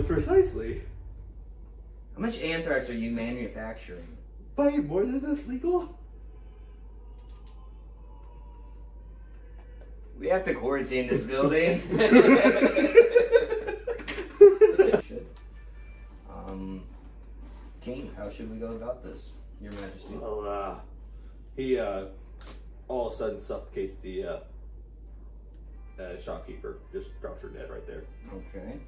Precisely. How much anthrax are you manufacturing? By more than that's legal? We have to quarantine this building. King, how should we go about this, Your Majesty? Well, he all of a sudden suffocates the shopkeeper. Just drops her dead right there. Okay.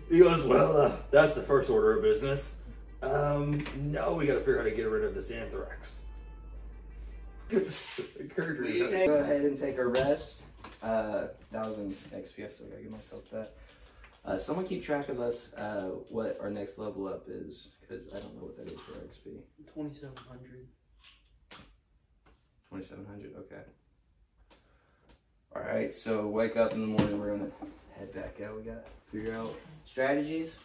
He goes, well, that's the first order of business. Now we gotta figure out how to get rid of this anthrax. Go ahead and take a rest. 1,000 XP, so I gotta give myself that. Someone keep track of us what our next level up is, because I don't know what that is for XP. 2,700. 2,700, okay. Alright, so wake up in the morning, we're gonna head back out. We gotta figure out strategies,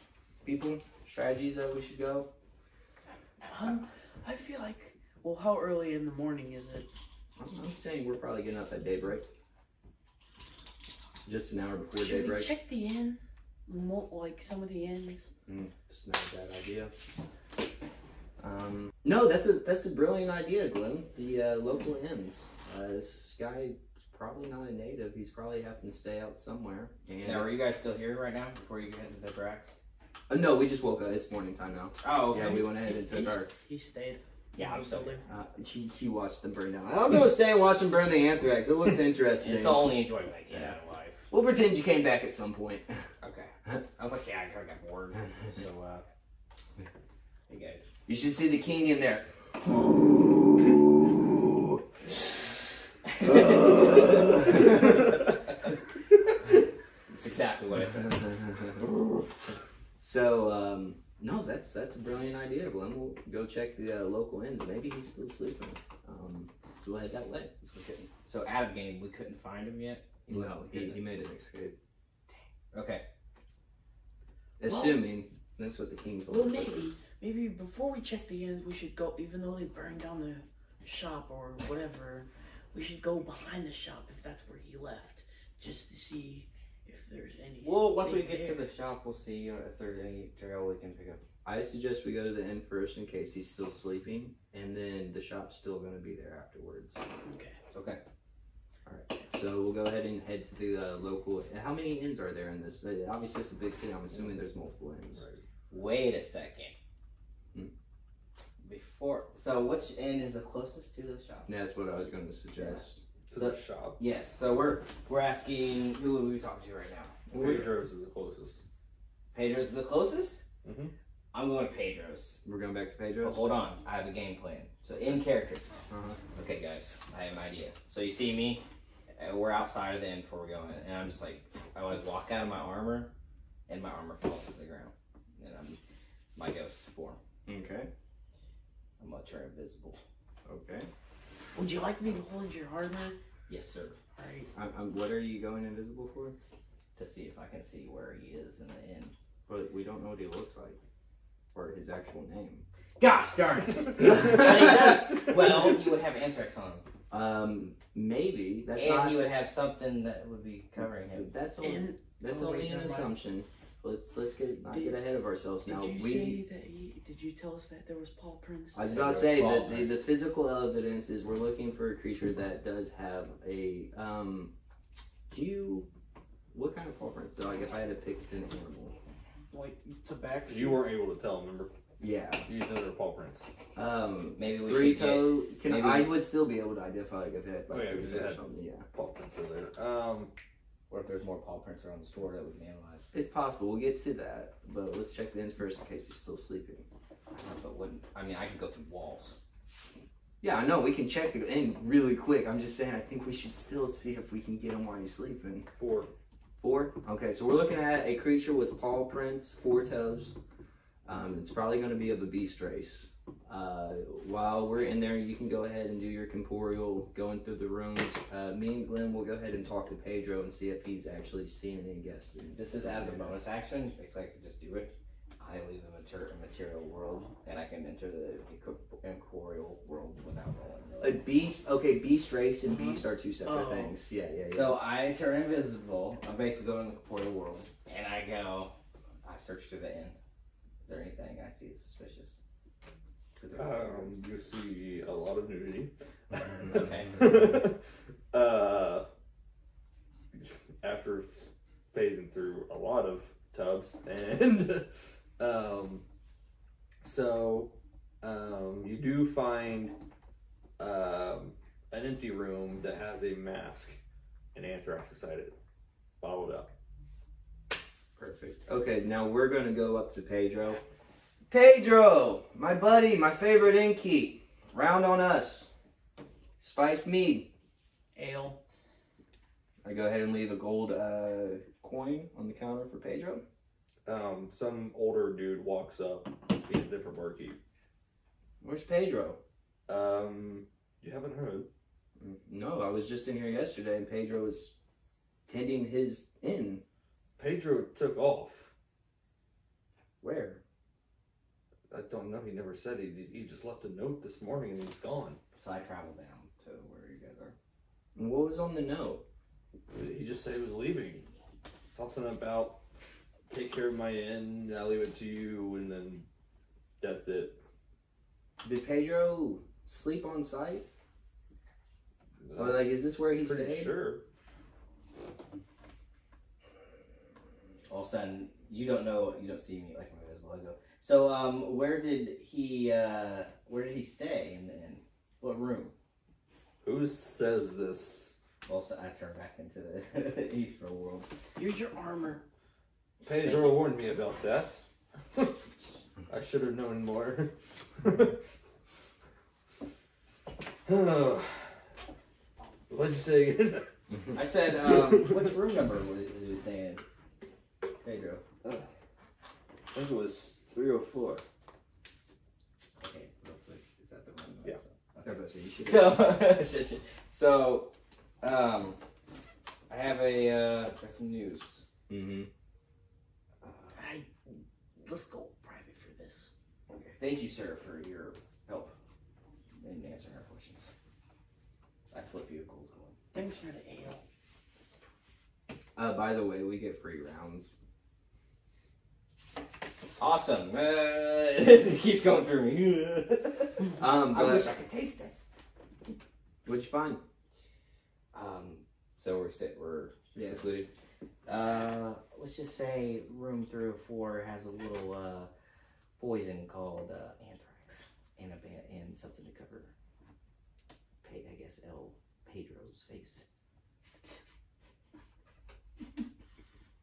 people, strategies that we should go. I feel like, well, how early in the morning is it? I'm saying we're probably getting up at daybreak. Just an hour before Should daybreak. we check the inn? Like some of the inns? It's not a bad idea. No, that's a brilliant idea, Glenn. The local inns. This guy is probably not a native. He's probably having to stay out somewhere. And now, are you guys still here right now before you head to the barracks? No, we just woke up. It's morning time now. Oh, okay. Yeah, we went ahead and took our... He stayed. Yeah, I'm still there. She watched them burn down. I'm gonna stay and watch them burn the anthrax. It looks interesting. It's the only enjoyment I get out of life. We'll pretend you came back at some point. Okay. I was like, yeah, I kind of got bored. So, hey guys. You should see the king in there. That's exactly what I said. So, no, that's a brilliant idea, Glenn. We'll go check the local inn. Maybe he's still sleeping. So we'll head that way. So out of game, we couldn't find him yet? No, he made an escape. Dang. Okay. Assuming that's what the king told Well, us. maybe before we check the inns, we should go, even though they burned down the shop or whatever, we should go behind the shop if that's where he left, just to see if there's any. Well, once we get to the shop, we'll see if there's any trail we can pick up. I suggest we go to the inn first in case he's still sleeping, and then the shop's still going to be there afterwards. Okay. Okay. Alright, so we'll go ahead and head to the local... How many inns are there in this? Obviously, it's a big city. I'm assuming there's multiple inns. Right. Wait a second. So which inn is the closest to the shop? That's what I was going to suggest. To the shop? Yes, so we're asking, who are we talking to right now? Pedro's is the closest. Pedro's the closest? Mm-hmm. I'm going to Pedro's. We're going back to Pedro's? But hold on, I have a game plan. So in character. Uh-huh. Okay guys, I have an idea. So you see me, we're outside of the inn before we go in, and I'm just like, I like walk out of my armor, and my armor falls to the ground. And I'm my ghost form. Okay. I'm gonna turn invisible. Okay. Would you like me to hold your armor? Yes, sir. Alright. What are you going invisible for? To see if I can see where he is in the inn. But we don't know what he looks like. Or his actual name. Gosh darn it! Well, he would have anthrax on him. Maybe. That's and not... he would have something that would be covering him. That's only an assumption. Let's not get ahead of ourselves now. Did you tell us that there was paw prints? I was about to say that the physical evidence is we're looking for a creature that does have a what kind of paw prints? So like if I had to pick an animal. Like tobacco. You weren't able to tell, remember? Yeah. You just know their paw prints. Maybe we three should toe. maybe I would still be able to identify like if it had like because it or had something. Yeah. Paw prints are there. What if there's more paw prints around the store that we can analyze? It's possible. We'll get to that, but let's check the ends first in case he's still sleeping. But wouldn't I mean I could go through walls. Yeah, I know. We can check the end really quick. I'm just saying I think we should still see if we can get him while he's sleeping. 4. 4? Okay, so we're looking at a creature with paw prints, 4 toes. It's probably going to be of the beast race. While we're in there, you can go ahead and do your corporeal going through the rooms. Me and Glenn will go ahead and talk to Pedro and see if he's actually seen any guests. This is as a bonus action. Basically, I could just do it. I leave the material world, and I can enter the incorporeal world without rolling. A beast. Okay, beast race and beast are two separate things. Yeah. So I turn invisible. I'm basically going in the corporeal world, and I go. I search through the inn. Is there anything I see suspicious? You see a lot of nudity. Okay. After phasing through a lot of tubs, and you do find an empty room that has a mask and anthrax beside it, bottled up. Perfect. Okay, now we're gonna go up to Pedro. Pedro, my buddy, my favorite innkeep. Round on us. Spiced mead. Ale. I go ahead and leave a gold coin on the counter for Pedro. Some older dude walks up. He's a different barkeep. Where's Pedro? You haven't heard? No, I was just in here yesterday and Pedro was tending his inn. Pedro took off. Where? I don't know. He never said. He just left a note this morning and he's gone. So I travel down to where you guys are. And what was on the note? He just said he was leaving. Something about take care of my inn, I'll leave it to you, and then that's it. Did Pedro sleep on site? Or like, is this where he Pretty stayed? sure. All of a sudden, you don't see me like I'm invisible. I go. So, where did he stay in the inn? What room? Who says this? Well, so I turn back into the ether world. Here's your armor. Pedro warned me about that. I should have known more. What'd you say again? I said, which room number was he staying in? Pedro. I think it was 304. Okay, real quick. Is that the room? Yeah. Okay. So, I have got some news. Mm-hmm. Let's go private for this. Okay. Thank you, sir, for your help in answering our questions. I flip you a gold coin. Thanks for the ale. By the way, we get free rounds. Awesome. It just keeps going through me. I wish I could taste this. What'd you find? So we're secluded. Let's just say room 304 has a little poison called anthrax and something to cover, I guess, Pedro's face.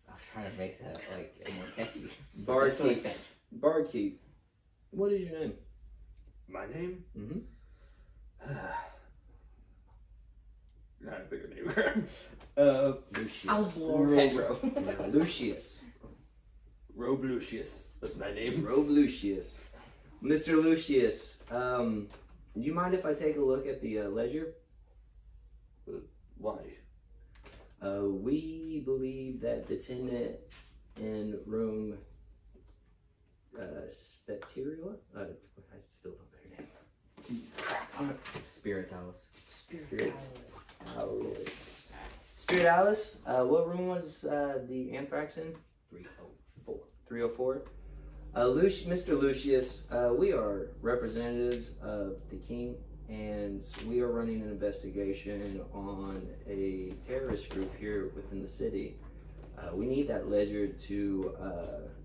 I was trying to make that like more catchy. Barkeep. Barkeep. What is your name? My name? Mm-hmm. I don't think her name. Lucius. Pedro. No, Lucius. Robe Lucius. That's my name. Robe Lucius. Mr. Lucius, do you mind if I take a look at the ledger? Why? We believe that the tenant in room Specteria? I still don't know her name. Spiritalis. Spiritalis. What room was the anthrax in? 304. 304. Mr. Lucius, we are representatives of the king, and we are running an investigation on a terrorist group here within the city. We need that ledger to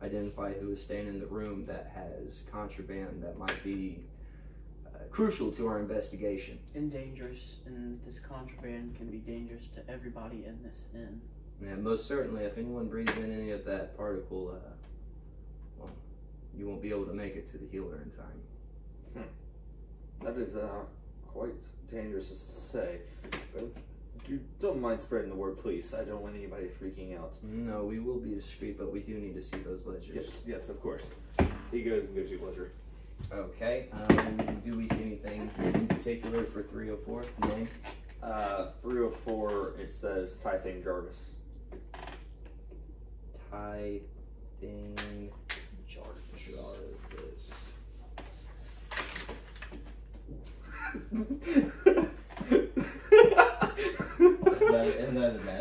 identify who is staying in the room that has contraband that might be crucial to our investigation. And dangerous, and this contraband can be dangerous to everybody in this inn. Yeah, most certainly. If anyone breathes in any of that particle, well, you won't be able to make it to the healer in time. That is quite dangerous to say. But you don't mind spreading the word, please. I don't want anybody freaking out. No, we will be discreet, but we do need to see those ledgers. Yes, of course. He goes and gives you pleasure. Okay. Do we see anything in particular for 304? Name? 304, it says Tythane Jarvis. Tythane Jarvis.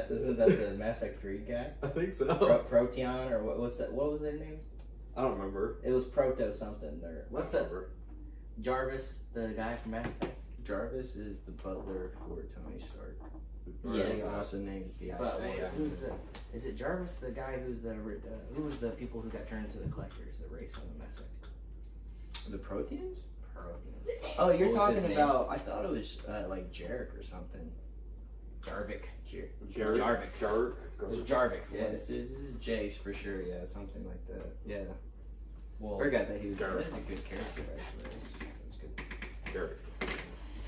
Isn't that the Mass Effect 3 guy? I think so. Proteon or what's that? What was their names? I don't remember. It was Proto something. Or What's that? Jarvis, the guy from Mass Effect. Jarvis is the butler for Tony Stark. Yes. He also names the But AI. who's the? Is it Jarvis, the guy who's the who was the people who got turned into the collectors, the race on the Mass Effect? The Protheans? Protheans. Oh, you're What was talking his name? about. I thought it was like Jarek or something. Jarvik. Jarvik. It was Jarvik. Yeah, this is Jace for sure. Yeah, something like that. Yeah. Well, Forgot that he was. Jarvik. That's a good character actually. That's good. Jarvik.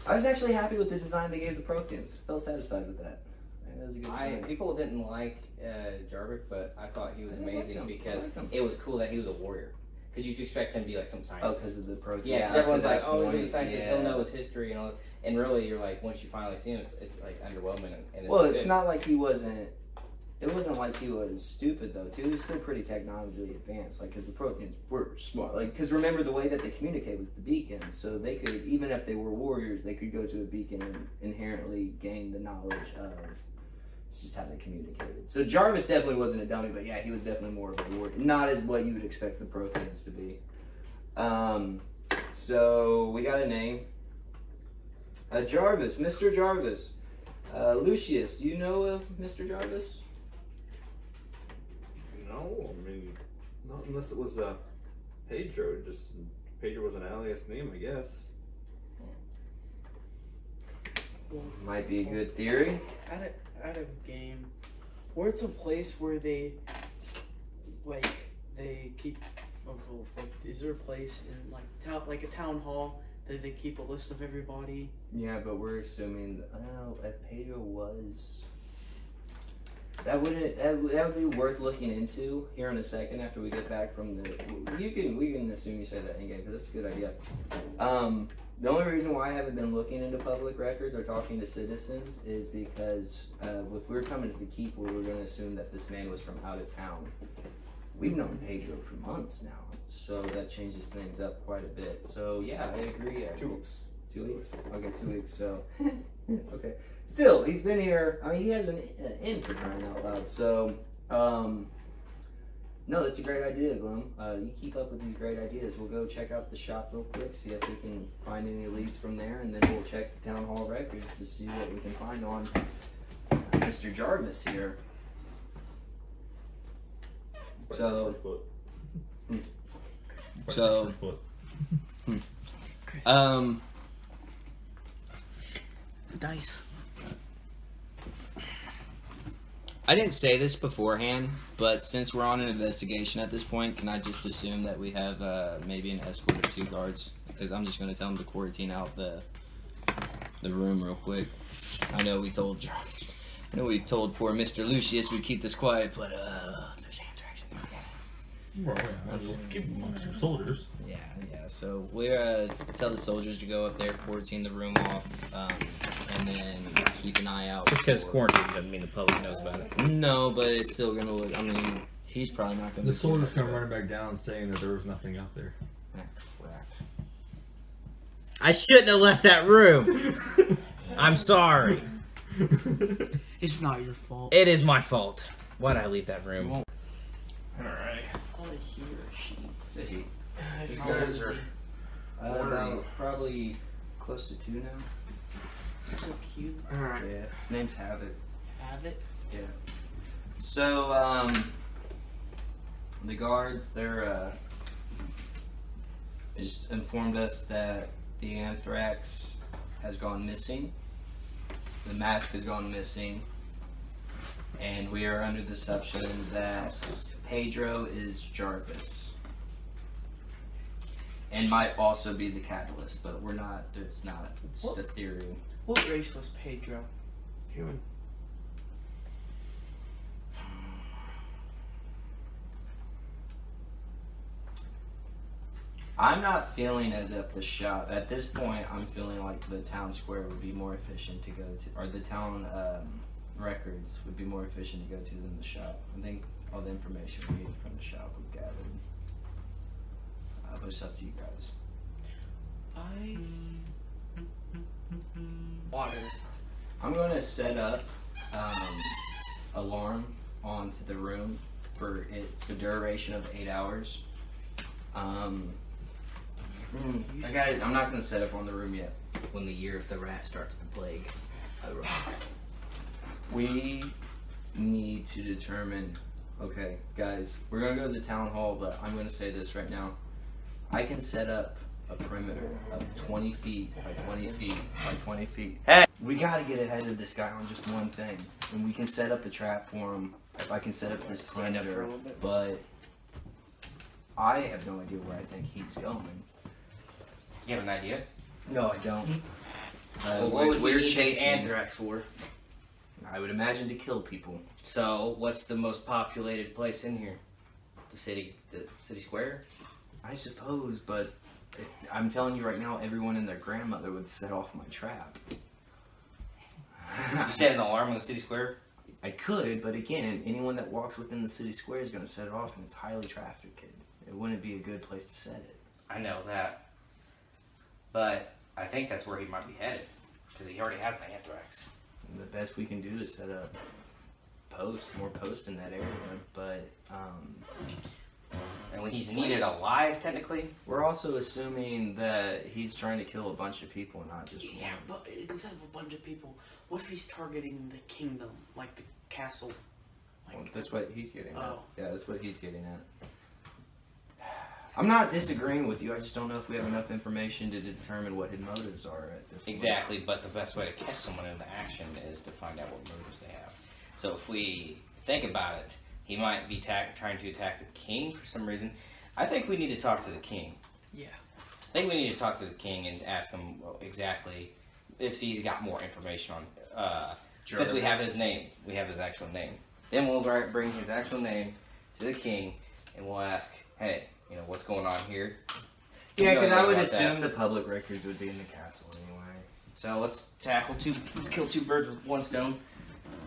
I was actually happy with the design they gave the Protheans. Felt satisfied with that. That was a good design. People didn't like Jarvik, but I thought he was I like amazing him. because I like him. it was cool that he was a warrior. Because you'd expect him to be like some scientist. Oh, because of the Protheans. Yeah, because everyone's to like, that oh, he's a point, scientist. yeah. He'll know his history and all. And really, you're like, once you finally see him, it's like underwhelming. And it's Well, it's good. not like he wasn't. It wasn't like he was stupid though. Too, he was still pretty technologically advanced. Like, because the Protheans were smart. Like, because remember the way that they communicate was the beacon. So they could, even if they were warriors, they could go to a beacon and inherently gain the knowledge of. It's just how they communicated. So Jarvis definitely wasn't a dummy, but yeah, he was definitely more of a warrior. Not as what you would expect the Protheans to be. So we got a name. Jarvis, Mr. Jarvis. Lucius, do you know Mr. Jarvis? No, I mean, not unless it was Pedro. Just Pedro was an alias name, I guess. Might be a good theory. Out of game, where's a place where they keep? Is there a place in like a town hall that they keep a list of everybody? Yeah, but we're assuming. I don't know if Pedro was. That would be worth looking into here in a second after we get back from the. We can assume you said that in game because that's a good idea. The only reason why I haven't been looking into public records or talking to citizens is because if we're coming to the keep, we're going to assume that this man was from out of town. We've known Pedro for months now, so that changes things up quite a bit. So yeah, I agree. 2 weeks. 2 weeks? Okay, 2 weeks. So okay. Still, he's been here. I mean, he has an inn for crying out loud. So no, that's a great idea, Glum. You keep up with these great ideas. We'll go check out the shop real quick, see if we can find any leads from there, and then we'll check the town hall records to see what we can find on Mr. Jarvis here. So, Dice. I didn't say this beforehand, but since we're on an investigation at this point, can I just assume that we have maybe an escort of 2 guards? Because I'm just going to tell them to quarantine out the room real quick. I know we told poor Mr. Lucius we'd keep this quiet, but there's anthrax in there. Well, yeah, keep them amongst your soldiers. Yeah. So we tell the soldiers to go up there, quarantine the room off, and then keep an eye out. Just because it's quarantine doesn't mean the public knows about it. No, but it's still gonna look. I mean, he's probably not gonna. The soldiers come running back down saying that there was nothing out there. Ah, crap. I shouldn't have left that room. I'm sorry. It's not your fault. It is my fault. Why'd I leave that room? All right. Call it he or she. these guys are about probably close to 2 now. It's so cute. Yeah, his name's Havoc. Have it. Yeah. So, the guards, they just informed us that the anthrax has gone missing. The mask has gone missing. And we are under the assumption that Pedro is Jarvis. And might also be the catalyst, but we're not, it's not, it's just a theory. What race was Pedro? Human. I'm not feeling as if the shop, at this point, I'm feeling like the town square would be more efficient to go to, or the town records would be more efficient to go to than the shop. I think all the information we need from the shop we've gathered. It's up to you guys. Water. I'm going to set up alarm onto the room for it's a duration of 8 hours. I got it. I'm not going to set up on the room yet. When the year of the rat starts the plague. We need to determine. Okay, guys, we're going to go to the town hall, but I'm going to say this right now. I can set up a perimeter of 20 feet by 20 feet by 20 feet. Hey! We gotta get ahead of this guy on just one thing. And we can set up a trap for him if I can set up this perimeter. But I have no idea where I think he's going. You have an idea? No, I don't. Well, what would we we're need chasing anthrax for? I would imagine to kill people. So, what's the most populated place in here? The city square? I suppose, but I'm telling you right now, everyone and their grandmother would set off my trap. You set an alarm on the city square? I could, but again, anyone that walks within the city square is going to set it off, and it's highly trafficked. It wouldn't be a good place to set it. I know that. But I think that's where he might be headed. Because he already has the anthrax. And the best we can do is set up more posts in that area, but and when he's needed alive, technically? we're also assuming that he's trying to kill a bunch of people, not just one. Yeah, but instead of a bunch of people, what if he's targeting the kingdom, like the castle? Well, that's what he's getting at. Oh. Yeah, that's what he's getting at. I'm not disagreeing with you. I just don't know if we have enough information to determine what his motives are at this point. Exactly, but the best way to catch someone into action is to find out what motives they have. So if we think about it, he might be trying to attack the king for some reason. I think we need to talk to the king. Yeah. I think we need to talk to the king and ask him exactly if he's got more information on. Since we have his name, we have his actual name. Then we'll bring his actual name to the king, and we'll ask, hey, you know, what's going on here? Yeah, because I would about assume that. the public records would be in the castle anyway. So let's kill two birds with one stone.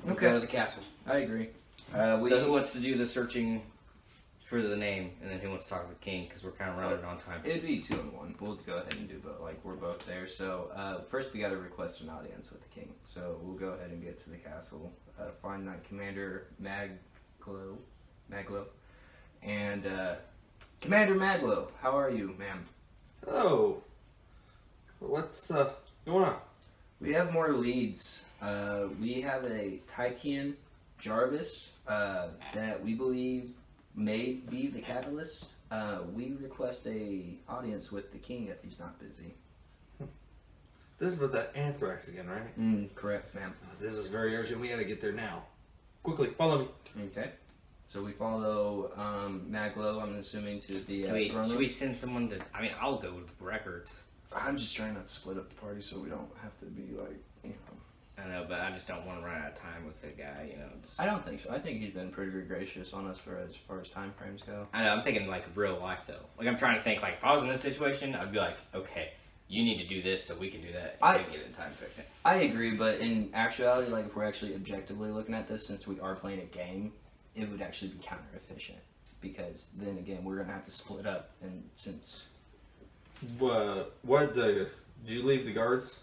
We'll Okay. go to the castle. I agree. So who wants to do the searching for the name, and then who wants to talk to the king? Because we're kind of running on time. It'd be 2 and 1. We'll go ahead and do both. Like, we're both there. So, first we got to request an audience with the king. So, we'll go ahead and get to the castle. Find Knight Commander Maglo. And, Commander Maglo, how are you, ma'am? Oh. What's going on? We have more leads. We have a Tychian Jarvis that we believe may be the catalyst. We request a audience with the king if he's not busy. This is with that anthrax again, right? Correct, ma'am. This is very urgent. We gotta get there now. Quickly, follow me. Okay. So we follow Maglo, I'm assuming, to the throne Should room. we send someone to... I mean, I'll go with records. I'm just trying not to split up the party so we don't have to be like, you know. I know, but I just don't want to run out of time with the guy, you know. I don't think so. I think he's been pretty gracious on us for as far as time frames go. I know, I'm thinking like real life though. Like I'm trying to think like if I was in this situation, I'd be like, okay, you need to do this so we can do that. And get it in time fiction. I agree, but in actuality, like if we're actually objectively looking at this, since we are playing a game, it would actually be counter efficient. Because then again, we're gonna have to split up, and since Did you leave the guards?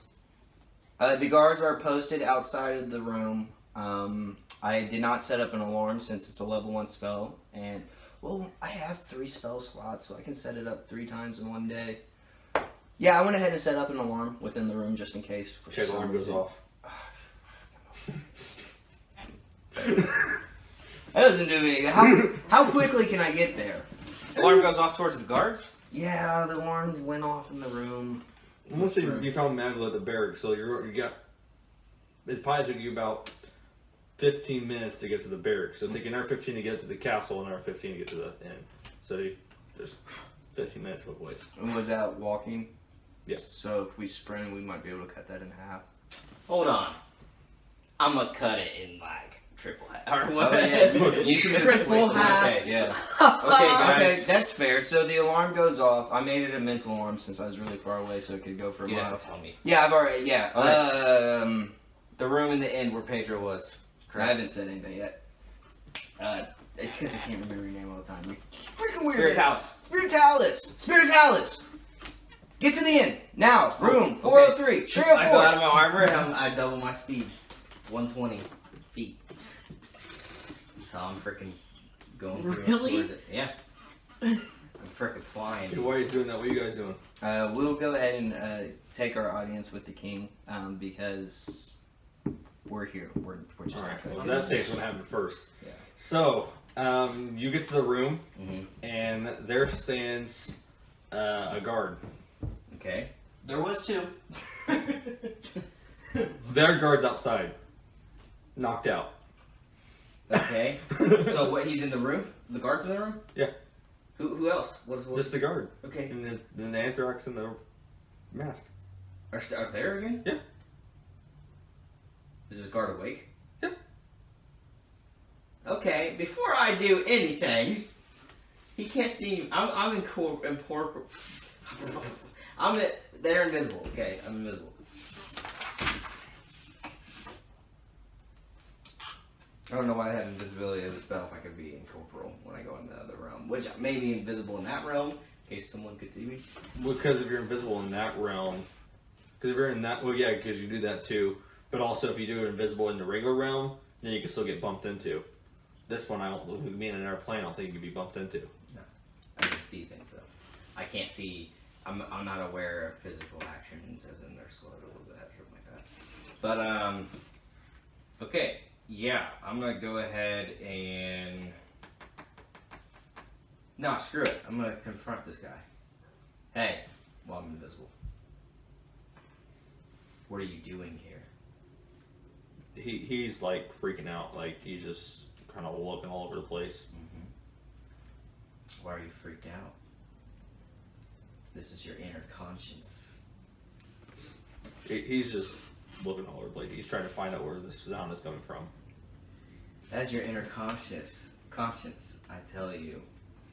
the guards are posted outside of the room. I did not set up an alarm since it's a level 1 spell, and well, I have 3 spell slots, so I can set it up 3 times in one day. Yeah, I went ahead and set up an alarm within the room just in case. Okay, the alarm goes off. That doesn't do me. How quickly can I get there? The alarm goes off towards the guards? Yeah, the alarm went off in the room. Let's say you found Magla at the barracks, so you got. It probably took you about 15 minutes to get to the barracks. So take another 15 to get to the castle, another 15 to get to the inn. So there's 15 minutes with waste. And was that walking? Yeah. So if we sprint, we might be able to cut that in half. Hold on. I'm gonna cut it in like triple half. Or what? Oh, yeah. You can Triple half. Okay, yeah. Okay, guys. Okay, that's fair. So the alarm goes off. I made it a mental alarm since I was really far away, so it could go for a You mile. have to tell me. Yeah, I've already. Yeah. Okay. The room in the inn where Pedro was. I Correct. haven't said anything yet. It's because I can't remember your name all the time. You're freaking weird. Spirit's House. Spiritualis! Spiritualis! Get to the inn! Now! Room 403! 304! I go out of my armor and I double my speed. 120 feet. So I'm freaking going Really? towards it. Yeah. I'm freaking flying. Okay, why are you doing that? What are you guys doing? We'll go ahead and take our audience with the king because we're here. We're just Alright, not well, going that thing's gonna happen first. Yeah. So, you get to the room, Mm-hmm. and there stands a guard. Okay. There was 2. There are guards outside, knocked out. Okay. So what? He's in the room. The guard's in the room. Yeah. Who else? What? Just the guard. Okay. And the anthrax and the mask. Are there again? Yeah. Is this guard awake? Yeah. Okay. Before I do anything, he can't see me. I'm they're invisible. Okay, I'm invisible. I don't know why I have invisibility as a spell if I could be incorporeal when I go into the other realm. Which I may be invisible in that realm, in case someone could see me. Because if you're invisible in that realm, because if you're in that, well, yeah, because you do that too. But also, if you do it invisible in the regular realm, then you can still get bumped into. This one, I don't. With me in another plane, I don't think you could be bumped into. No, I can see things though. I can't see. I'm not aware of physical actions as in they're slowed a little bit, something like that. But okay, yeah, I'm gonna go ahead and no, screw it. I'm gonna confront this guy. Hey, well, I'm invisible. What are you doing here? He's like freaking out, like he's just kind of looking all over the place. Mm-hmm. Why are you freaked out? This is your inner conscience. He's just looking all over the place. He's trying to find out where this sound is coming from. As your inner conscience, I tell you,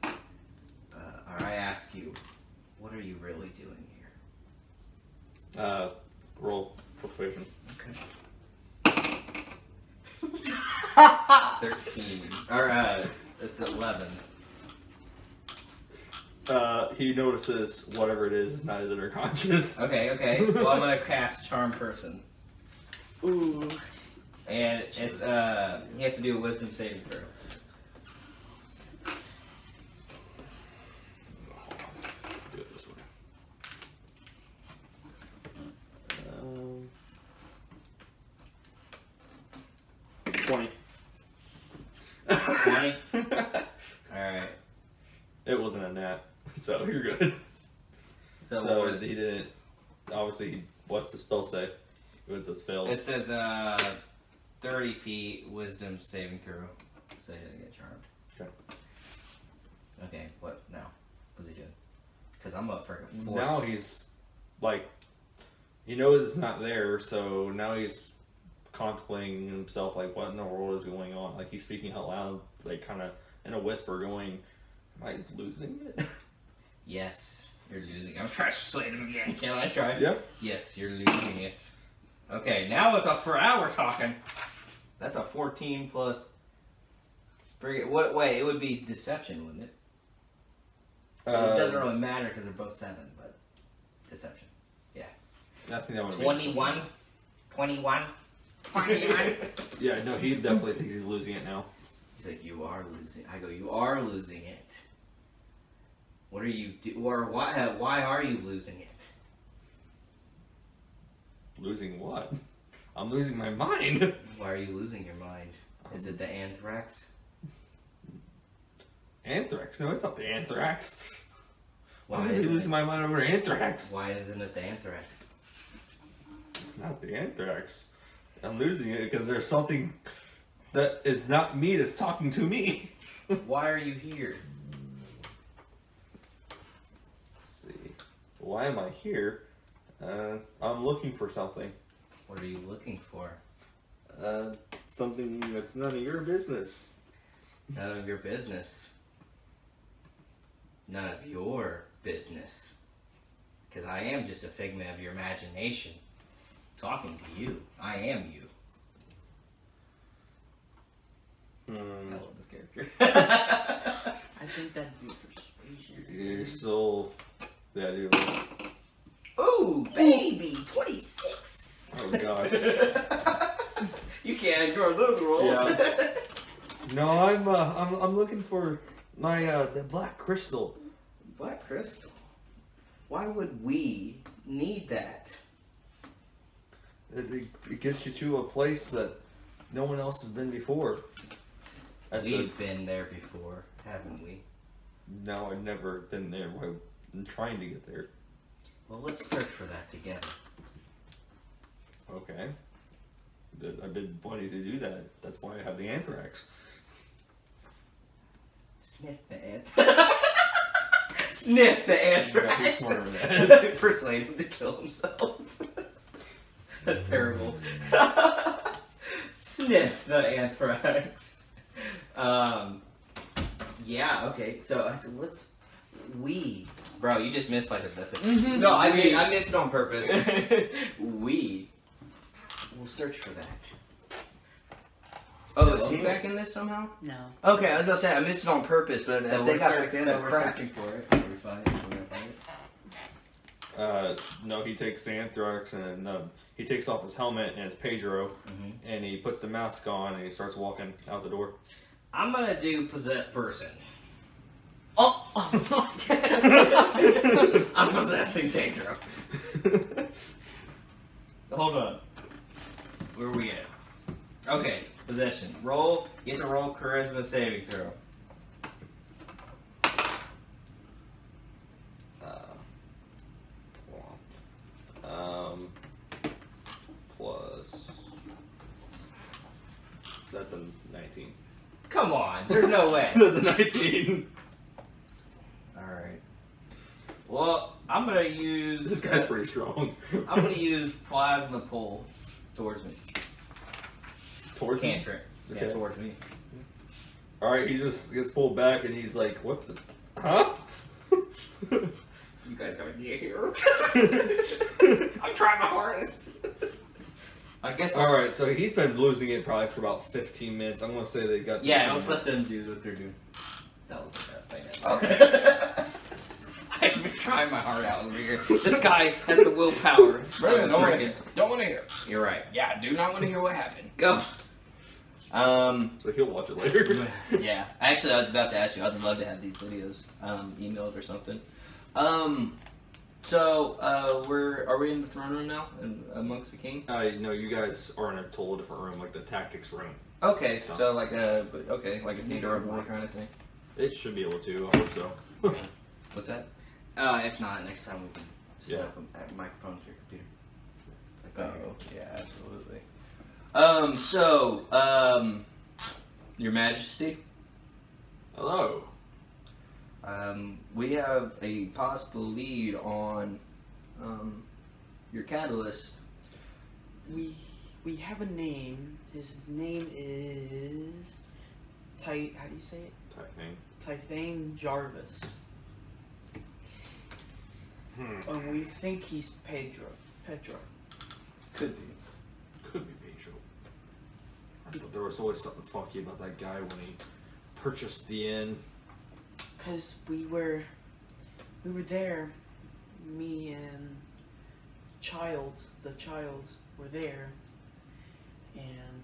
or I ask you, what are you really doing here? Roll persuasion. Okay. 13. Or, it's 11. He notices whatever it is not his inner conscious. Okay. Well, I'm gonna cast Charm Person. Ooh. And it's, he has to do a Wisdom saving throw. Do it this way. 20. 20? Alright. It wasn't a nat, so you're good. So what- he didn't. Obviously, what's the spell say? It just failed. It says 30 feet Wisdom saving throw. So he doesn't get charmed. Okay. Okay, what now? What's he doing? Because I'm a freaking 4. Now he's like, he knows it's not there, so now he's contemplating himself, like, what in the world is going on? Like, he's speaking out loud, like, kind of in a whisper, going, am I losing it? Yes, you're losing. I'm trying to persuade him again. Can I try? Yep. Yes, you're losing it. Okay, now it's for now we're talking. That's a 14 plus. Forget what? Wait, it would be deception, wouldn't it? It doesn't really matter because they're both 7, but deception. Yeah. I think that would be 21. 21. 21. Yeah, no, he definitely thinks he's losing it now. He's like, you are losing. I go, you are losing it. What are you or why are you losing it? Losing what? I'm losing my mind. Why are you losing your mind? Is it the anthrax? Anthrax? No, it's not the anthrax. Why Why would I be isn't losing it? my mind over anthrax? Why isn't it the anthrax? It's not the anthrax. I'm losing it because there's something that is not me that's talking to me. Why are you here? Let's see. Why am I here? I'm looking for something. What are you looking for? Something that's none of your business. None of your business. None of your business. Because I am just a figment of your imagination. Talking to you. I am you. I love this character. I think that'd be persuasion. You're still. Yeah, dude. Ooh, baby, 26. Oh gosh. You can't ignore those rolls. Yeah. No, I'm looking for my the black crystal. Black crystal. Why would we need that? It gets you to a place that no one else has been before. We've been there before, haven't we? No, I've never been there. I'm trying to get there. Well, let's search for that together. Okay. I've been wanting to do that. That's why I have the anthrax. Sniff the anthrax. Sniff the Yeah, he's anthrax. smarter than that. Persuade him to kill himself. That's terrible. Sniff the anthrax. Yeah, okay. So I said, bro, you just missed like a second. No, I missed it on purpose. We will search for that. Oh, is he back in this somehow? No. Okay, I was about to say I missed it on purpose, but So they we're, got back in so there we're crap. searching for it. Are we find it? We're gonna find it. No, he takes the anthrax and he takes off his helmet and his Pedro, and he puts the mask on and he starts walking out the door. I'm gonna do possessed person. Oh! I'm possessing Pedro. Hold on. Where are we at? Okay, possession. Roll. You have to roll charisma saving throw. Plus. That's a 19. Come on, there's no way. That's a 19. Alright. Well, I'm gonna use. This guy's pretty strong. I'm gonna use plasma pull towards me. Towards him? Cantrip. Yeah, Okay. towards me. Alright, he just gets pulled back and he's like, what the? Huh? You guys gotta get here. I'm trying my hardest. I guess. Alright, so he's been losing it probably for about 15 minutes. I'm gonna say they got. Yeah, let's let them do what they're doing. That was the best thing ever. Okay. I've been trying my heart out over here. This guy has the willpower. Bro, don't Freaking- want to hear. You're right. Yeah, do not want to hear what happened. Go. So he'll watch it later. Yeah. Actually, I was about to ask you. I'd love to have these videos emailed or something. So are we in the throne room now, amongst the king? No, you guys are in a total different room, like the tactics room. Okay, so like a theater of war kind of thing. It should be able to. I hope so. What's that? If not, next time we can Yeah. snap a microphone to your computer. Oh, yeah, absolutely. Your Majesty, Hello. we have a possible lead on your catalyst. We have a name. His name is how do you say it? Tythane Jarvis. And we think he's Pedro. Could be. Could be Pedro. I thought there was always something funky about that guy when he purchased the inn. Cause we were there. Me and the child were there, and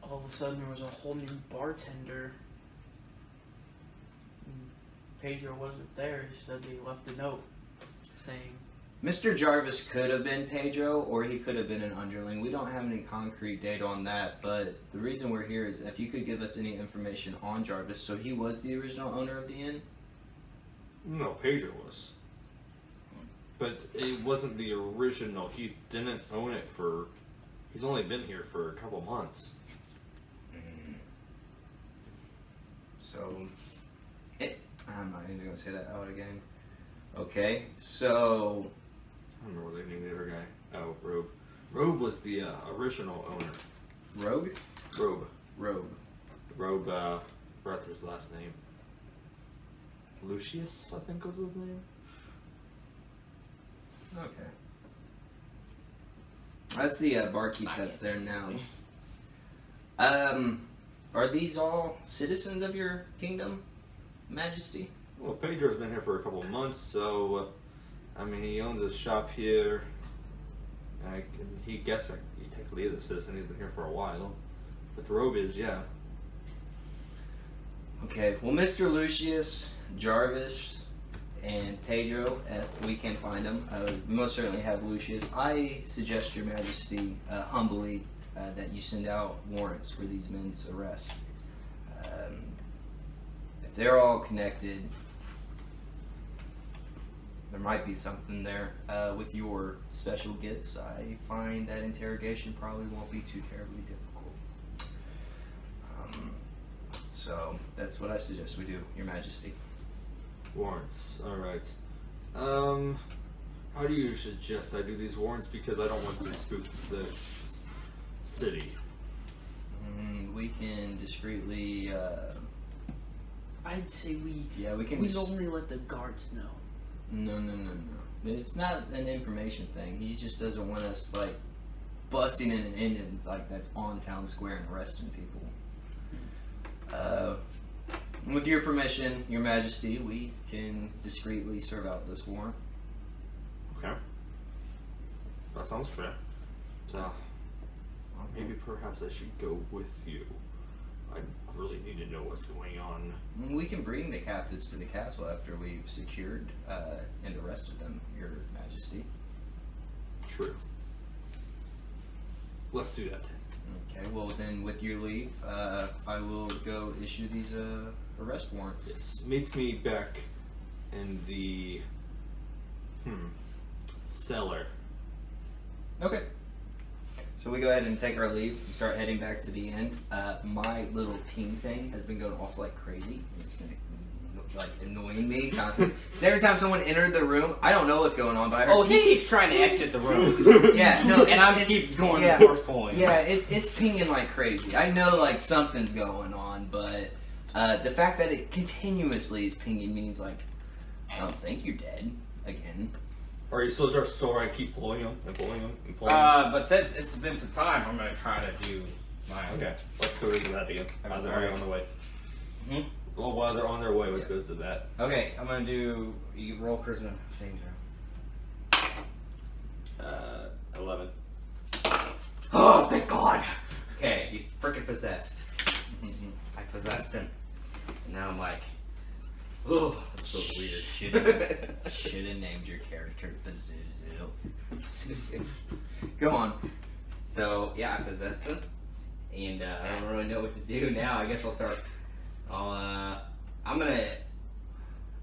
all of a sudden there was a whole new bartender. And Pedro wasn't there. He said he left a note saying, Mr. Jarvis could have been Pedro, or he could have been an underling. We don't have any concrete data on that, but the reason we're here is if you could give us any information on Jarvis. So he was the original owner of the inn? No, Pedro was. But it wasn't the original. He didn't own it for. He's only been here for a couple months. So, I'm not even going to say that out again. Okay, so... I don't remember what they named the other guy. Oh, Robe. Robe was the original owner. Rogue? Robe. Rogue. Robe, forgot his last name. Lucius, I think was his name. Okay. That's the barkeep that's there now. Are these all citizens of your kingdom, Majesty? Well, Pedro's been here for a couple of months, so I mean, he owns a shop here. He technically is a citizen. He's been here for a while. But the robe is, yeah. Okay, well, Mr. Lucius, Jarvis, and Pedro, if we can find them, we most certainly have Lucius. I suggest, Your Majesty, humbly, that you send out warrants for these men's arrest. If they're all connected, there might be something there. With your special gifts, I find that interrogation probably won't be too terribly difficult. So that's what I suggest we do, Your Majesty. Warrants. All right. How do you suggest I do these warrants? Because I don't want to spook this city. We can discreetly. I'd say we. Yeah, we can. We only let the guards know. No. It's not an information thing. He just doesn't want us like busting in an inn like that's on town square and arresting people. With your permission, Your Majesty, we can discreetly serve out this warrant. Okay. That sounds fair. So, maybe perhaps I should go with you. I really need to know what's going on. We can bring the captives to the castle after we've secured and arrested them, Your Majesty. True. Let's do that then. Okay, well then, with your leave, I will go issue these arrest warrants. Yes. Meet me back in the cellar. Okay. So we go ahead and take our leave and start heading back to the end. My little ping thing has been going off like crazy. It's been like annoying me constantly. So every time someone entered the room, I don't know what's going on, but I heard. Oh, he keeps trying to exit the room. Yeah, no, and I'm keep going yeah, force pulling. Yeah, it's pinging like crazy. I know like something's going on, but the fact that it continuously is pinging means like I don't think you're dead again. Are you still I keep pulling them and pulling them and pulling them? But since it's been some time, I'm gonna try to do my. Okay, let's go to that again. While they're on the way. Well, while they're on their way, let's go to that. Okay, I'm gonna do. You roll charisma. Same turn. 11. Oh, thank God. Okay, he's freaking possessed. I possessed him, and now I'm like, oh, that's so weird. Should have named your character Pazuzu. Go on. So yeah, I possessed him, and I don't really know what to do now. I guess I'll start.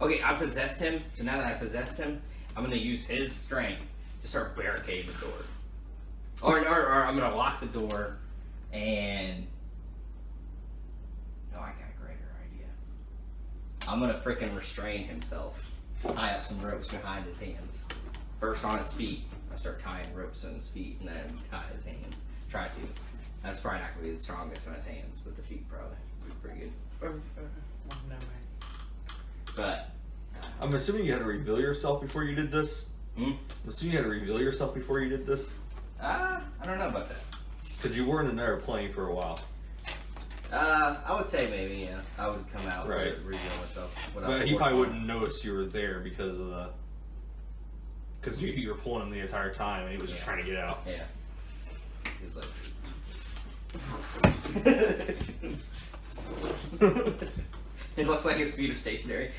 Okay, I possessed him. So now that I possessed him, I'm gonna use his strength to start barricading the door. Or I'm gonna lock the door, and I got a greater idea. I'm gonna freaking restrain himself. Tie up some ropes behind his hands. First on his feet. I start tying ropes on his feet, and then tie his hands. Try to. That's probably not gonna be the strongest on his hands, but the feet probably be pretty good. Never mind. But I'm assuming you had to reveal yourself before you did this. I'm assuming you had to reveal yourself before you did this. I don't know about that. Because you weren't in there playing for a while. I would say maybe, yeah. I would come out right. to reveal myself. But he probably wouldn't notice you were there because of the. Because you were pulling him the entire time and he was just trying to get out. Yeah. He was like. It looks like his feet are stationary.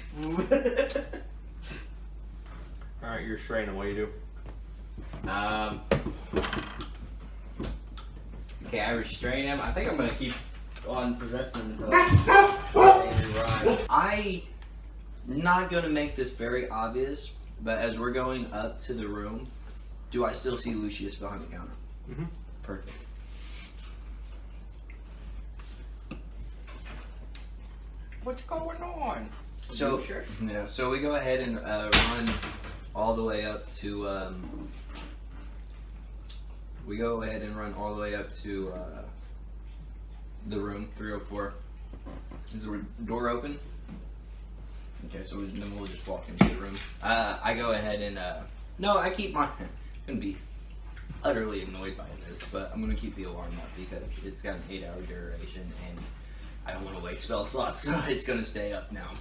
Alright, you're restraining him. What do you do? Okay, I restrain him. I think I'm gonna keep on possessing him until I I'm not gonna make this very obvious, but as we're going up to the room, do I still see Lucius behind the counter? Mm-hmm. Perfect. What's going on? So yeah, so we go ahead and run all the way up to. We go ahead and run all the way up to the room 304. Is the door open? Okay, so then we'll just walk into the room. I go ahead and no, I keep my. I'm gonna be utterly annoyed by this, but I'm gonna keep the alarm up because it's got an 8-hour duration and I don't want to waste spell slots, so it's gonna stay up now.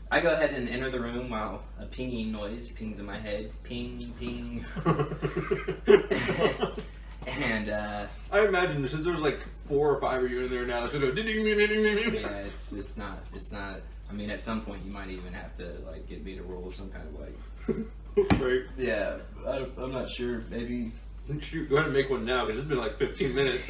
I go ahead and enter the room while a pinging noise pings in my head. Ping, ping. And I imagine since there's like 4 or 5 of you in there now, it's gonna go ding ding ding ding ding ding. yeah, it's not. I mean, at some point you might even have to like get me to roll some kind of like. Right. Yeah, I'm not sure. Maybe. Shoot, go ahead and make one now because it's been like 15 minutes.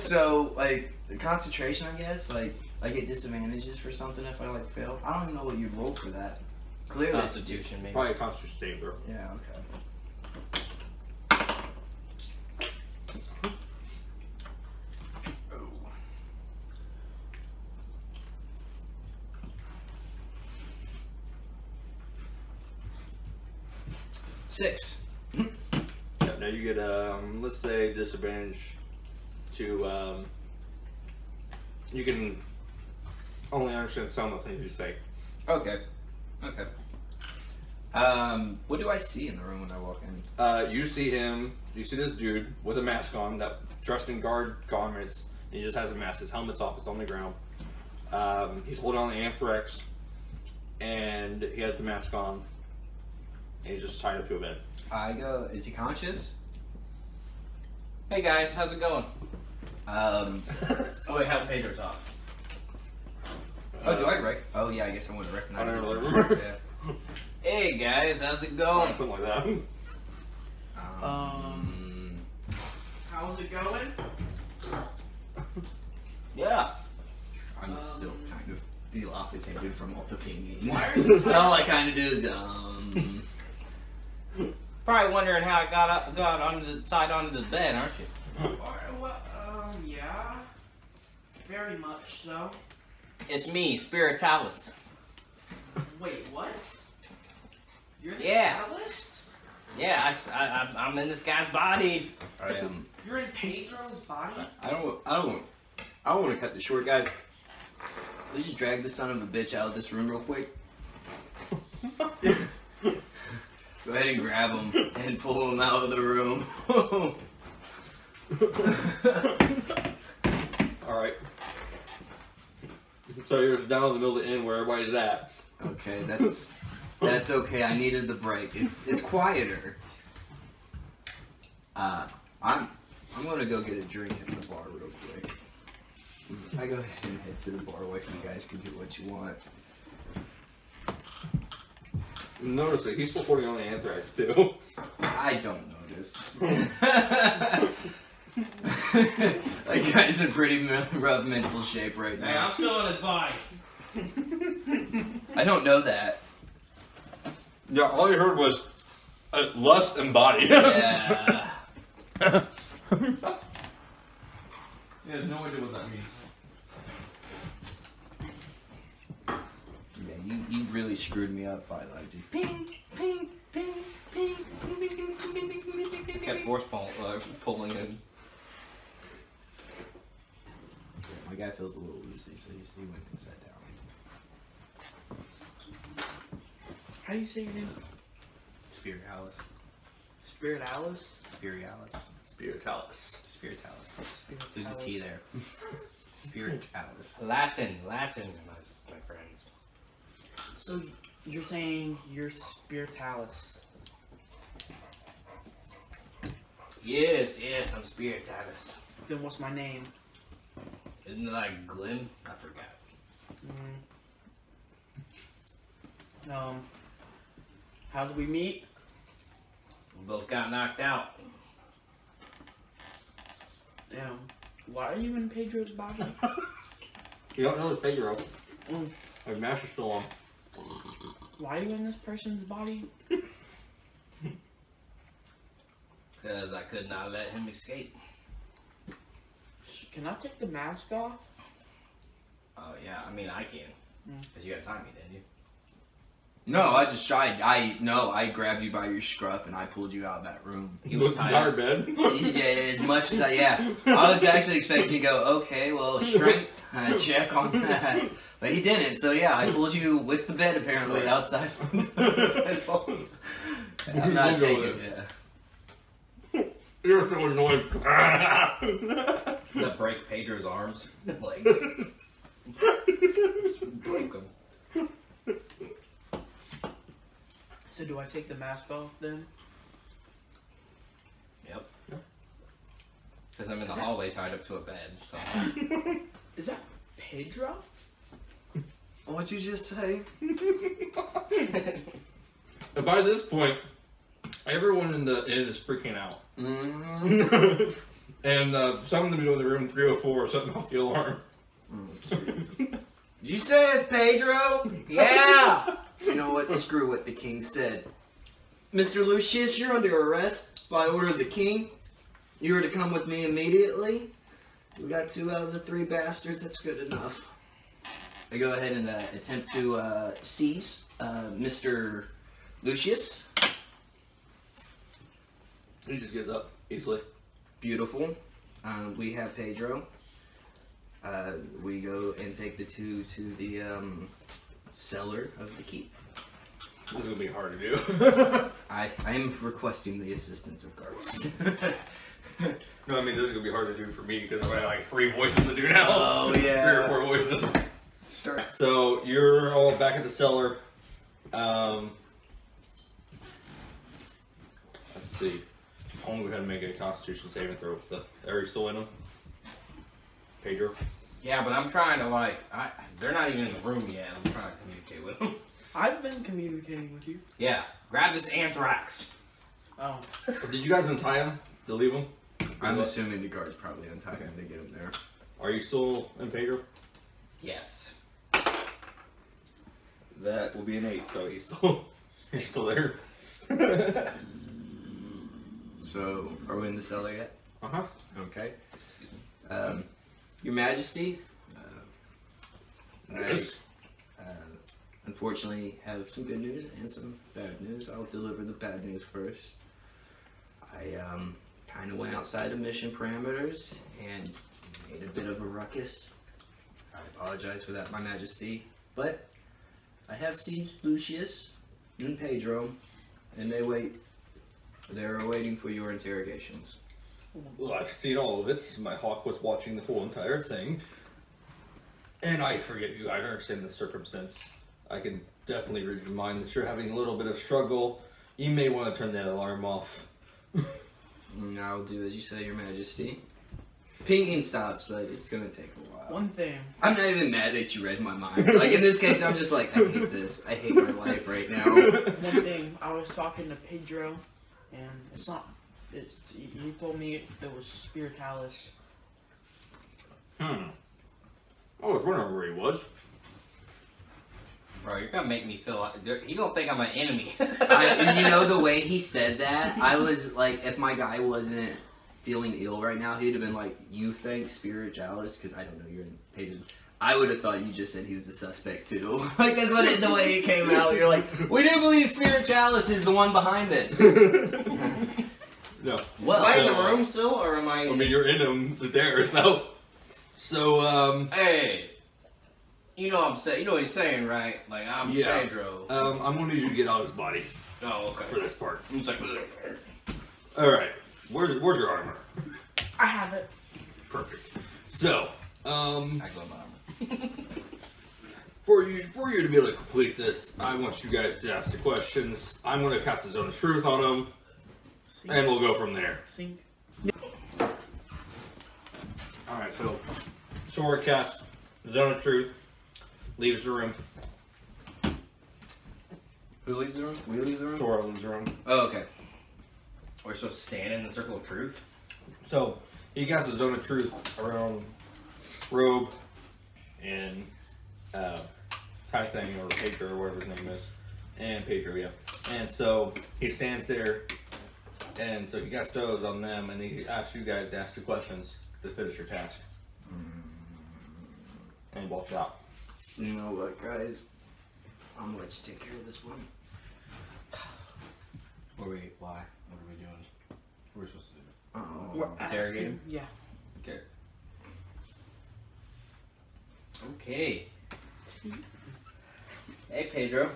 So like the concentration, I guess. Like I get disadvantages for something if I like fail. I don't even know what you'd roll for that. Clearly, Constitution, maybe. Probably a constitution save, bro. yeah. Okay. Six. Yep, now you get let's say disadvantage to you can only understand some of the things you say. Okay. Okay. What do I see in the room when I walk in? You see this dude with a mask on, that dressed in guard garments, and he just has a mask. His helmet's off, it's on the ground. He's holding on the anthrax, and he has the mask on, and he's just tied up to a bed. I go. Is he conscious? Hey guys, how's it going? Oh wait, have Pedro talk. Oh, do I Oh yeah, I guess I wouldn't recognize. I don't this. really remember. Yeah. Hey guys, how's it Oh, going? something like that. How's it going? Yeah. I'm still kind of dilapitated from all the pinging. Why are you All I kind of do is Probably wondering how I got onto the side onto the bed, aren't you? Well, yeah. Very much so. It's me, Spiritalis. Wait, what? You're the Yeah. catalyst? Yeah, I'm in this guy's body. I am. You're in Pedro's body? I don't want to cut this short, guys. Let's just drag the son of a bitch out of this room real quick. Go ahead and grab him and pull him out of the room. Alright. So you're down in the middle of the inn where everybody's at. Okay, that's okay. I needed the break. It's quieter. I'm gonna go get a drink at the bar real quick. I go ahead and head to the bar where you guys can do what you want. Notice that he's still holding on the anthrax too. I don't notice. That guy's in pretty rough mental shape right Hey, now. I'm still in his body. I don't know that. Yeah, all you heard was lust and body. Yeah. He has no idea what that means. Yeah, you really screwed me up by like just ping, ping, ping, ping, ping, ping, ping, ping, ping, ping, ping, Kept force pulling in. My guy feels a little loosey, so he went and sat down. How do you say your name? Spiritalis. Spirit Alice? Spiritalis. Spiritalis. Spiritalis. There's a T there. Spiritalis. Latin, my friends. So you're saying you're Spiritalis. Yes, I'm Spiritalis. Then what's my name? Isn't it like Glim? I forgot. How did we meet? We both got knocked out. Damn. Why are you in Pedro's body? You don't know it's Pedro. Mm. My mask is still on. Why are you in this person's body? Because I could not let him escape. Can I take the mask off? Oh, yeah, I mean, I can. Because you got time me, didn't you? No, I just tried. I grabbed you by your scruff and I pulled you out of that room. He was With the tired. entire bed. Yeah, as much as I was actually expecting you to go, okay, well, strength check on that. But he didn't, so yeah, I pulled you with the bed apparently outside. I'm not taking it. Yeah. You're so annoying. To break Pedro's arms and legs. Broke him. So do I take the mask off then? Yep. Yep. Because I'm in the hallway tied up to a bed. So. Is that Pedro? What'd you just say? And by this point, everyone in the inn is freaking out. And some of them in the room 304 are setting off the alarm. Did you say it's Pedro? Yeah! You know what? Screw what the king said. Mr. Lucius, you're under arrest by order of the king. You are to come with me immediately. We got 2 out of the 3 bastards. That's good enough. I go ahead and attempt to seize Mr. Lucius. He just gives up easily. Beautiful. We have Pedro. We go and take the 2 to the cellar of the keep. This is gonna be hard to do. I am requesting the assistance of guards. No, I mean this is gonna be hard to do for me because I have like 3 voices to do now. Oh, yeah. 3 or 4 voices. Start. So you're all back at the cellar. Let's see. I'm gonna go ahead and make a Constitution saving throw. Are you still in them? Pedro? Yeah, but I'm trying to they're not even in the room yet. I'm trying to communicate with them. I've been communicating with you. Yeah, grab this anthrax. Oh. Did you guys untie him to leave him? I'm assuming the guards probably untie him to get him there. Are you still in Pedro? Yes. That will be an 8, so he's still there. So, are we in the cellar yet? Uh-huh. Okay. Your Majesty, Yes. unfortunately have some good news and some bad news. I'll deliver the bad news first. I kind of went outside of mission parameters and made a bit of a ruckus. I apologize for that, My Majesty. But I have seized Lucius and Pedro, and they're waiting for your interrogations. Well, I've seen all of it. My hawk was watching the whole entire thing. And I forget you. I understand the circumstance. I can definitely read your mind that you're having a little bit of struggle. You may want to turn that alarm off. I'll do as you say, Your Majesty. Pinging stops, but it's gonna take a while. One thing. I'm not even mad that you read my mind. Like, in this case, I'm just like, I hate this. I hate my life right now. One thing. I was talking to Pedro, and it's not. He told me it was Spiritalis. I was wondering where he was. Bro, you're gonna make me feel like you gonna think I'm an enemy. You know, the way he said that, I was like, if my guy wasn't feeling ill right now, he'd have been like, you think Spiritualis? Because I don't know, you're in pages. I would have thought you just said he was the suspect too. Like, that's what the way it came out. You're like, we do believe Spiritualis is the one behind this. No. Well, am I in the room still, or am I? I mean, you're in him there, so. Hey, you know what I'm saying? You know what he's saying, right? Like, I'm Yeah. Pedro. I'm gonna need you to get out of his body Oh, okay. for this part. It's like, Alright. Where's your armor? I have it. Perfect. So, I go my armor. for you to be able to complete this, I want you guys to ask the questions. I'm gonna cast a zone of truth on them, and we'll go from there. Sync. Alright, so Sora casts Zone of Truth, leaves the room. Who leaves the room? We leave the room? Sora leaves the room. Oh, okay. We're supposed to stand in the circle of truth. So he casts a Zone of Truth around Robe and Tythang or Pedro or whatever his name is. And Pedro, yeah. And so he stands there, and so he casts those on them, and he asks you guys to ask the questions to finish your task. And he walks out. You know what, guys? I'm gonna let you take care of this one. Why? What are we doing? What are we supposed to do? Oh, We're interrogate asking. him? Yeah. Okay. Okay. Hey, Pedro.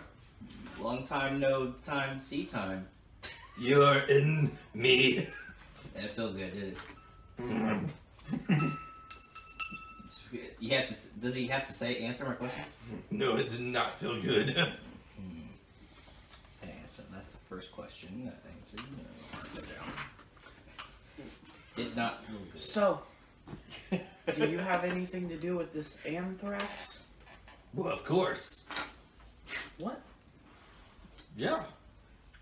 Long time no time, see time. You're in me. And it felt good, did it? You have to. Does he have to say answer my questions? No, it did not feel good. Can answer. So that's the first question. That answer. Mark that down. It's not feel good. So, do you have anything to do with this anthrax? Well, of course. What? Yeah.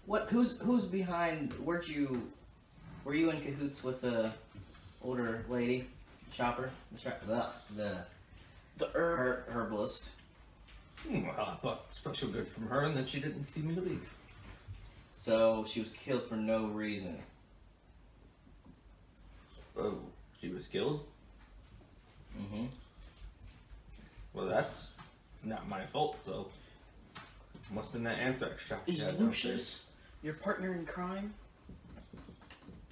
What? Who's behind? Were you in cahoots with the older lady shopper? The herbalist. Well, I bought special goods from her, and then she didn't see me leave. So she was killed for no reason. Oh, she was killed? Mm-hmm. Well, that's not my fault, so... Must have been that anthrax shop. Is Lucius your partner in crime?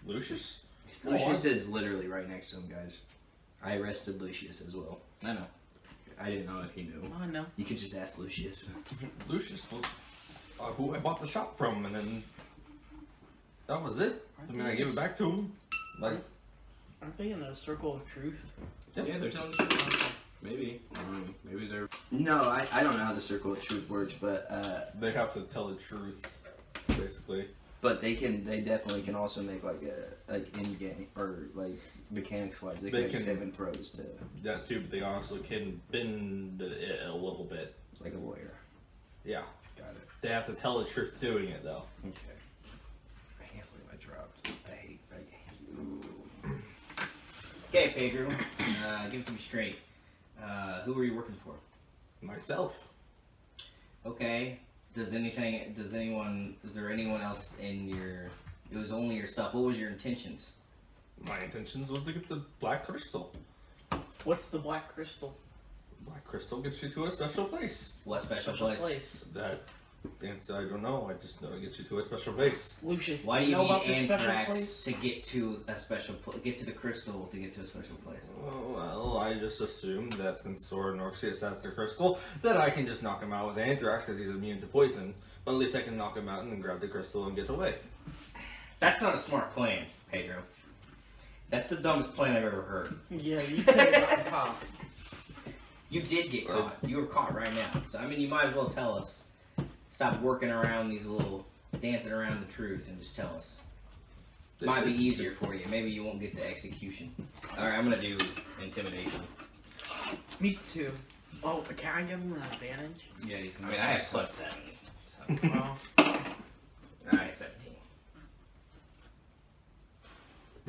Lucius? Lucius is literally right next to him, guys. I arrested Lucius as well. I know. I didn't know if he knew. Oh, no. You could just ask Lucius. Lucius was who I bought the shop from, and then that was it. I mean, I gave it back to him. Like, Aren't they in a circle of truth? Yeah, they're telling the truth. Maybe. Maybe they're... No, I don't know how the Circle of Truth works, but... they have to tell the truth, basically. But they definitely can also make like in-game, or like mechanics-wise, they can make saving throws to... That too, but they also can bend it a little bit. Like a lawyer. Yeah. Got it. They have to tell the truth doing it, though. Okay. I can't believe I dropped. I hate you. Okay, Pedro. Give it to me straight. Who were you working for? Myself. Okay. Is there anyone else in your... It was only yourself. What was your intentions? My intentions was to get the black crystal. What's the black crystal? Black crystal gets you to a special place. What special place? That answer, I don't know. I just know it gets you to a special place. Lucius, Why do you know need about this special anthrax place? to get to a special get to the crystal to get to a special place? Oh, well, I just assumed that since Sora Norxius has the crystal, that I can just knock him out with anthrax because he's immune to poison. But at least I can knock him out and then grab the crystal and get away. That's not a smart plan, Pedro. That's the dumbest plan I've ever heard. Yeah, you could have gotten caught. You did get caught. You were caught right now. So, I mean, you might as well tell us. Stop working around these little... dancing around the truth and just tell us. Might be easier for you. Maybe you won't get the execution. Alright, I'm gonna do intimidation. Me too. Oh, can I give him an advantage? Yeah, you can. I mean, I have +7. So. Well, Alright, 17.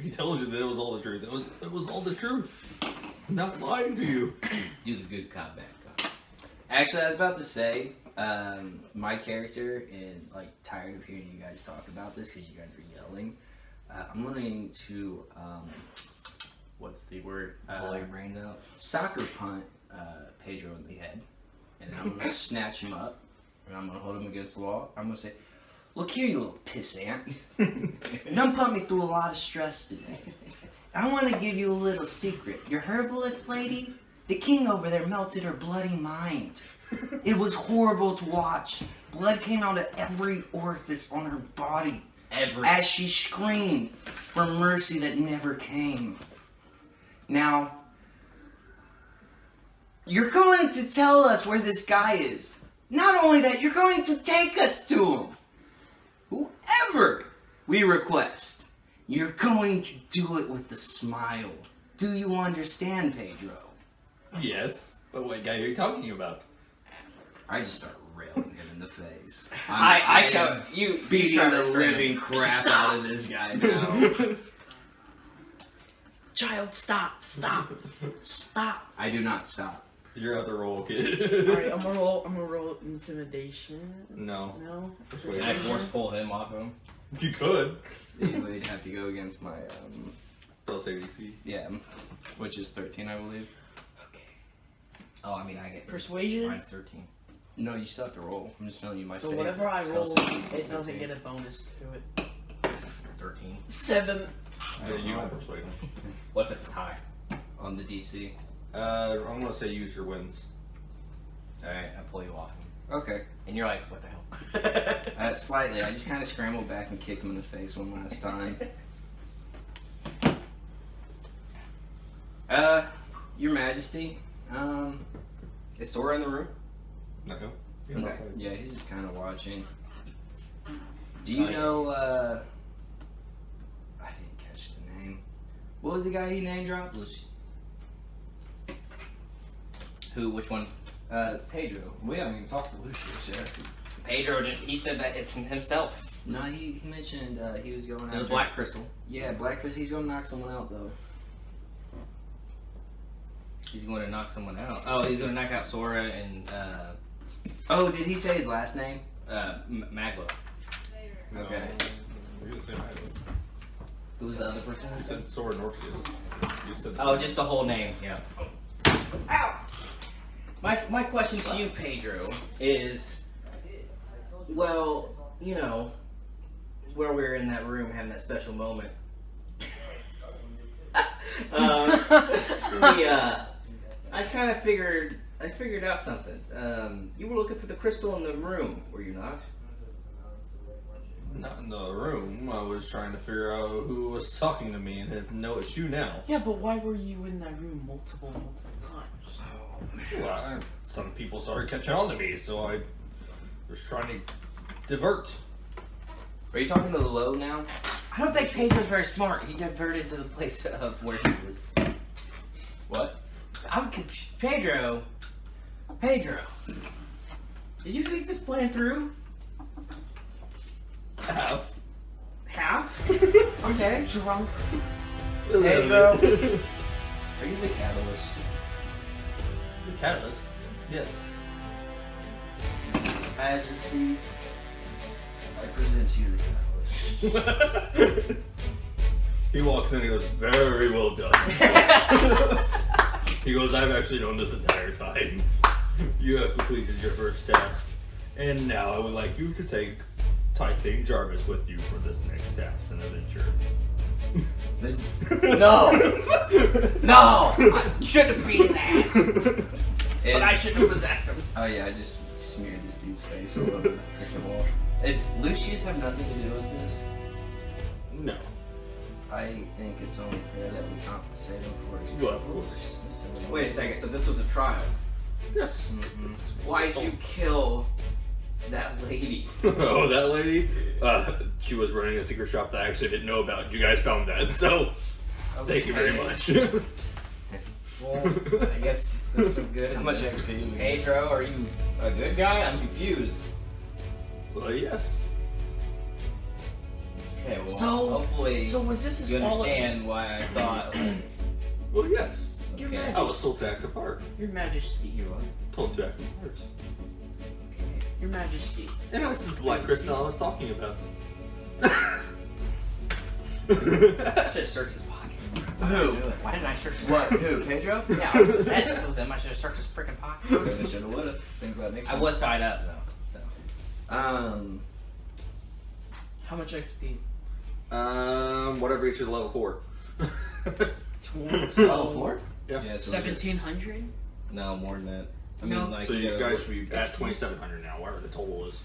He tells you that it was all the truth. It was all the truth. I'm not lying to you. Do the good cop, bad cop. Actually, I was about to say, my character, and like tired of hearing you guys talk about this because you guys were yelling. I'm going to, what's the word? Blow your brains out. Soccer punt Pedro in the head, and then I'm going to snatch him up, and I'm going to hold him against the wall. I'm going to say, "Look here, you little pissant. You done put me through a lot of stress today. I want to give you a little secret. Your herbalist lady, the king over there melted her bloody mind. It was horrible to watch. Blood came out of every orifice on her body as she screamed for mercy that never came. Now, you're going to tell us where this guy is. Not only that, you're going to take us to him. Whoever we request, you're going to do it with a smile. Do you understand, Pedro?" Yes, but what guy are you talking about? I just start railing him in the face. You beating tried the to train living him. crap out of this guy now. child, stop, stop, stop. I do not stop. You're at the roll, kid. Alright, I'm gonna roll intimidation. No. No? Can I force pull him off him? You could. You would have to go against my, Spell save DC. yeah, which is 13, I believe. Okay. Oh, I mean, I get Persuasion? Mine's 13. No, you still have to roll. I'm just telling you my So save. whatever I spell roll, save DC it is doesn't 13. get a bonus to it. 13. 7. Yeah, you don't persuade him. What if it's a tie? On the DC. I'm gonna say use your wins. Alright, I pull you off him. Okay. And you're like, what the hell? Slightly. I just kind of scrambled back and kicked him in the face one last time. Your Majesty, is Sora in the room? No. Okay. Yeah, he's just kind of watching. Do you know? I didn't catch the name. What was the guy he name dropped? Who? Which one? Pedro. We haven't even talked to Lucius yet. Pedro did. He said that it's himself. No, he mentioned he was going The after Black Crystal. Yeah, Black Crystal. He's gonna knock someone out though. He's going to knock someone out. Oh, he's going to knock out Sora and Oh, did he say his last name? Maglo. Okay. You didn't say Maglo. Who's the other person? You said Sora Norcius. You said. Oh, just the whole name. Yeah. Ow! My question to you, Pedro, is, well, you know, where we were in that room having that special moment. I kind of figured out something. You were looking for the crystal in the room, were you not? Not in the room. I was trying to figure out who was talking to me, and no, it's you now. Yeah, but why were you in that room multiple times? Well, some people started catching on to me, so I was trying to divert. Are you talking to the low now? I don't think Pedro's very smart. He diverted to the place of where he was. What? I'm confused. Pedro, did you think this plan through? Half. Half? Okay. Drunk. Pedro, are you the catalyst? The catalyst. Yes. Majesty, I present to you the catalyst. He walks in and goes, very well done. He goes, I've actually known this entire time. You have completed your first task. And now I would like you to take Typhane Jarvis with you for this next task and adventure. No! You shouldn't have beat his ass! But I shouldn't have possessed him. Oh yeah, I just smeared this dude's face all over the freaking wall. It's Lucius have nothing to do with this. No. I think it's only fair that we compensate him for his Well, of troubles. course. Wait a second, so this was a trial. Yes. Why'd you kill that lady? Oh, that lady? She was running a secret shop that I actually didn't know about. You guys found that, so thank you very much. Well, I guess there's some good. How much XP? Pedro, are you a good guy? I'm confused. Well, yes. Okay, well, So- hopefully So was this you as all understand why I thought. Well, yes. Your Okay. I Majesty. was told to act apart. Your Majesty. You what? Told to act apart. Your Majesty. And it was this Black Crystal I was talking about. I should have searched his pockets. Who? Why didn't I search his What? pockets? Who? Pedro? Yeah, I was possessed with him. I should have searched his freaking pockets. I should have would have. Think about it next I time. was tied up though. So. How much XP? Whatever each of level 4. Level 4? Yeah. Yeah, so 1700? No, more than that. I No. mean, like So you know, guys should be at it's- 2,700 now, whatever the total is.